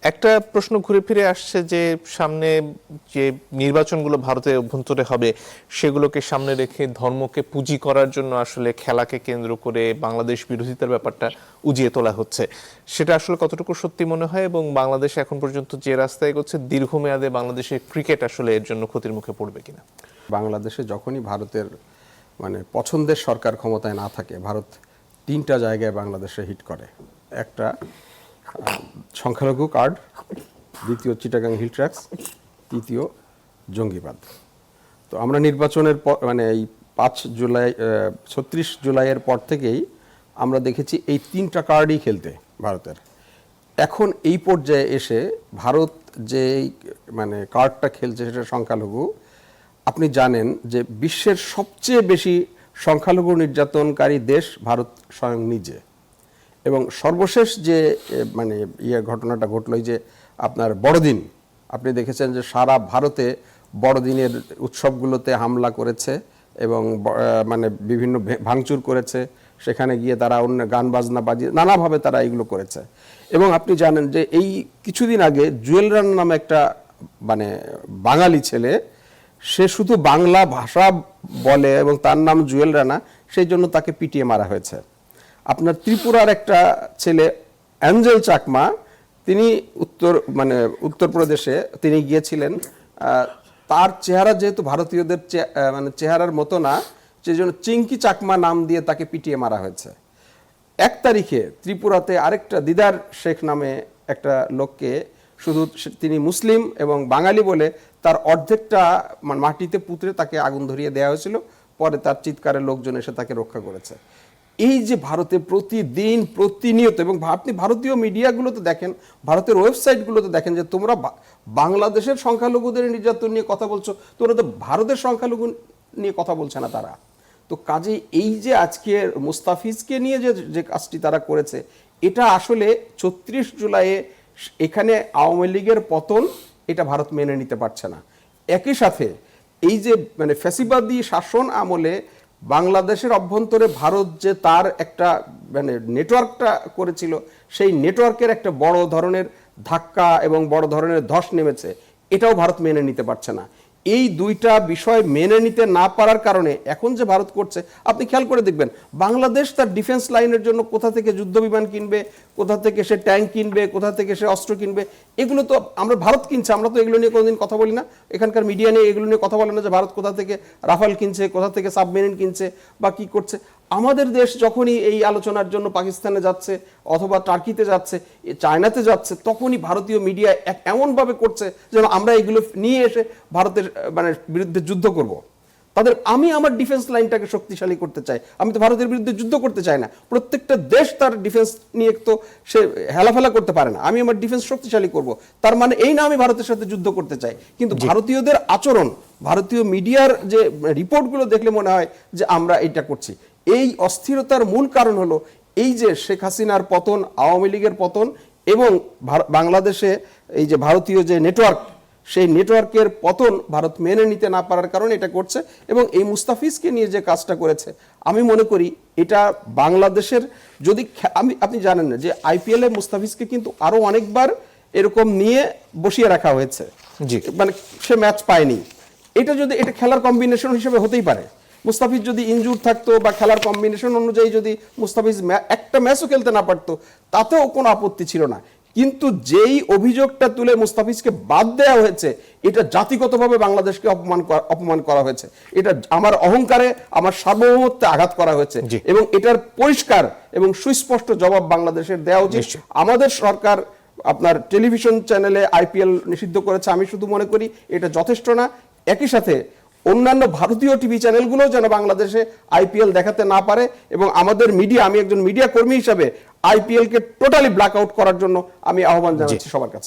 একটা প্রশ্ন ঘুরে ফিরে আসছে যে সামনে যে নির্বাচনগুলো ভারতের অভ্যন্তরে হবে সেগুলোকে সামনে রেখে ধর্মকে পুঁজি করার জন্য আসলে খেলাকে কেন্দ্র করে বাংলাদেশ বিরোধিতার ব্যাপারটা উজিয়ে তোলা হচ্ছে, সেটা আসলে কতটুকু সত্যি মনে হয়? এবং বাংলাদেশ এখন পর্যন্ত যে রাস্তায় এগোচ্ছে দীর্ঘমেয়াদে বাংলাদেশের ক্রিকেট আসলে এর জন্য ক্ষতির মুখে পড়বে কিনা? বাংলাদেশে যখনই ভারতের পছন্দের সরকার ক্ষমতায় না থাকে, ভারত তিনটা জায়গায় বাংলাদেশে হিট করে। একটা সংখ্যালঘু কার্ড, দ্বিতীয় চিটাগাং হিল ট্র্যাক্স, তৃতীয় জঙ্গিবাদ। তো আমরা নির্বাচনের পর এই 36 জুলাইয়ের পর থেকেই আমরা দেখেছি এই তিনটা কার্ডই খেলতে ভারতের। এখন এই পর্যায়ে এসে ভারত যে কার্ডটা খেলছে সেটা সংখ্যালঘু। আপনি জানেন যে বিশ্বের সবচেয়ে বেশি সংখ্যালঘু নির্যাতনকারী দেশ ভারত স্বয়ং নিজে। এবং সর্বশেষ যে ঘটনাটা ঘটলো, যে আপনার বড়দিন, আপনি দেখেছেন যে সারা ভারতে বড়দিনের উৎসবগুলোতে হামলা করেছে এবং বিভিন্ন ভাঙচুর করেছে। সেখানে গিয়ে তারা অন্য গান বাজনা বাজিয়ে নানাভাবে তারা এইগুলো করেছে। এবং আপনি জানেন যে এই কিছুদিন আগে জুয়েল রানা নামে একটা বাঙালি ছেলে, সে শুধু বাংলা ভাষা বলে এবং তার নাম জুয়েল রানা, সেই জন্য তাকে পিটিয়ে মারা হয়েছে। আপনার ত্রিপুরার একটা ছেলে অ্যাঞ্জেল চাকমা, তিনি উত্তরপ্রদেশে তিনি গিয়েছিলেন, তার চেহারা যেহেতু ভারতীয়দের চেহারার মতো না, সেজন্য চিঙ্কি চাকমা নাম দিয়ে তাকে পিটিয়ে মারা হয়েছে। 1 তারিখে ত্রিপুরাতে আরেকটা দিদার শেখ নামে একটা লোককে, শুধু তিনি মুসলিম এবং বাঙালি বলে তার অর্ধেকটা মাটিতে পুঁতরে তাকে আগুন ধরিয়ে দেওয়া হয়েছিল। পরে তার চিৎকারের লোকজন এসে তাকে রক্ষা করেছে। এই যে ভারতে প্রতিদিন প্রতিনিয়ত, এবং আপনি ভারতীয় মিডিয়াগুলোতে দেখেন, ভারতের ওয়েবসাইটগুলোতে দেখেন যে তোমরা বাংলাদেশের সংখ্যালঘুদের নির্যাতন নিয়ে কথা বলছো, তোমরা তো ভারতের সংখ্যালঘু নিয়ে কথা বলছে না তারা। তো কাজেই এই যে আজকে মুস্তাফিজকে নিয়ে যে কাজটি তারা করেছে, এটা আসলে 36 জুলাইয়ে এখানে আওয়ামী লীগের পতন, এটা ভারত মেনে নিতে পারছে না। একই সাথে এই যে ফ্যাসিবাদী শাসন আমলে বাংলাদেশের অভ্যন্তরে ভারত যে তার একটা নেটওয়ার্কটা করেছিল, সেই নেটওয়ার্কের একটা বড় ধরনের ধাক্কা এবং বড় ধরনের ধস নেমেছে, এটাও ভারত মেনে নিতে পারছে না। এই দুইটা বিষয় মেনে নিতে না পারার কারণে এখন যে ভারত করছে, আপনি খেয়াল করে দেখবেন বাংলাদেশ তার ডিফেন্স লাইনের জন্য কোথা থেকে যুদ্ধ বিমান কিনবে, কোথা থেকে সে ট্যাঙ্ক কিনবে, কোথা থেকে সে অস্ত্র কিনবে, এগুলো তো আমরা ভারত কিনছে, আমরা তো এগুলো নিয়ে কোনোদিন কথা বলি না। এখানকার মিডিয়া নিয়ে এগুলো নিয়ে কথা বলে না যে ভারত কোথা থেকে রাফাল কিনছে, কোথা থেকে সাবমেরিন কিনছে বা কি করছে। আমাদের দেশ যখনই এই আলোচনার জন্য পাকিস্তানে যাচ্ছে অথবা টার্কিতে যাচ্ছে, চায়নাতে যাচ্ছে, তখনই ভারতীয় মিডিয়া এমনভাবে করছে যেন আমরা এগুলো নিয়ে এসে ভারতের বিরুদ্ধে যুদ্ধ করব। আমি আমার ডিফেন্স লাইনটাকে শক্তিশালী করতে চাই, আমি তো ভারতের বিরুদ্ধে যুদ্ধ করতে চাই না। প্রত্যেকটা দেশ তার ডিফেন্স নিয়ে তো সে হেলাফেলা করতে পারে না। আমি আমার ডিফেন্স শক্তিশালী করব, তার মানে এই না আমি ভারতের সাথে যুদ্ধ করতে চাই। কিন্তু ভারতীয়দের আচরণ, ভারতীয় মিডিয়ার যে রিপোর্টগুলো দেখলে মনে হয় যে আমরা এটা করছি। এই অস্থিরতার মূল কারণ হলো এই যে শেখ হাসিনার পতন, আওয়ামী লীগের পতন এবং বাংলাদেশে এই যে ভারতীয় যে নেটওয়ার্ক, সেই নেটওয়ার্কের পতন ভারত মেনে নিতে না পারার কারণে এটা করছে। এবং এই মুস্তাফিজকে নিয়ে যে কাজটা করেছে, আমি মনে করি এটা বাংলাদেশের যদি আপনি জানেন না যে আইপিএলে মুস্তাফিজকে কিন্তু আরো অনেকবার এরকম নিয়ে বসিয়ে রাখা হয়েছে, সে ম্যাচ পায়নি। এটা খেলার কম্বিনেশন হিসেবে হতেই পারে। মুস্তাফিজ যদি ইনজুর থাকতো বা খেলার কম্বিনেশন অনুযায়ী যদি মুস্তাফিজ একটা ম্যাচও খেলতে না পারতো, তাতেও কোনো আপত্তি ছিল না। কিন্তু যেই অভিযোগটা তুলে মুস্তাফিজকে বাদ দেওয়া হয়েছে, এটা জাতিগতভাবে বাংলাদেশকে অপমান করা হয়েছে। এটা আমার অহংকারে, আমার সার্বভৌমত্বে আঘাত করা হয়েছে এবং এটার পরিষ্কার এবং সুস্পষ্ট জবাব বাংলাদেশের দেওয়া উচিত। আমাদের সরকার আপনার টেলিভিশন চ্যানেলে আইপিএল নিষিদ্ধ করেছে, আমি শুধু মনে করি এটা যথেষ্ট না। একই সাথে অন্যান্য ভারতীয় টিভি চ্যানেলগুলো যেন বাংলাদেশে আইপিএল দেখাতে না পারে এবং আমাদের মিডিয়া, আমি একজন মিডিয়া কর্মী হিসাবে আইপিএল কে টোটালি ব্ল্যাক আউট করার জন্য আমি আহ্বান জানাচ্ছি সবার কাছে।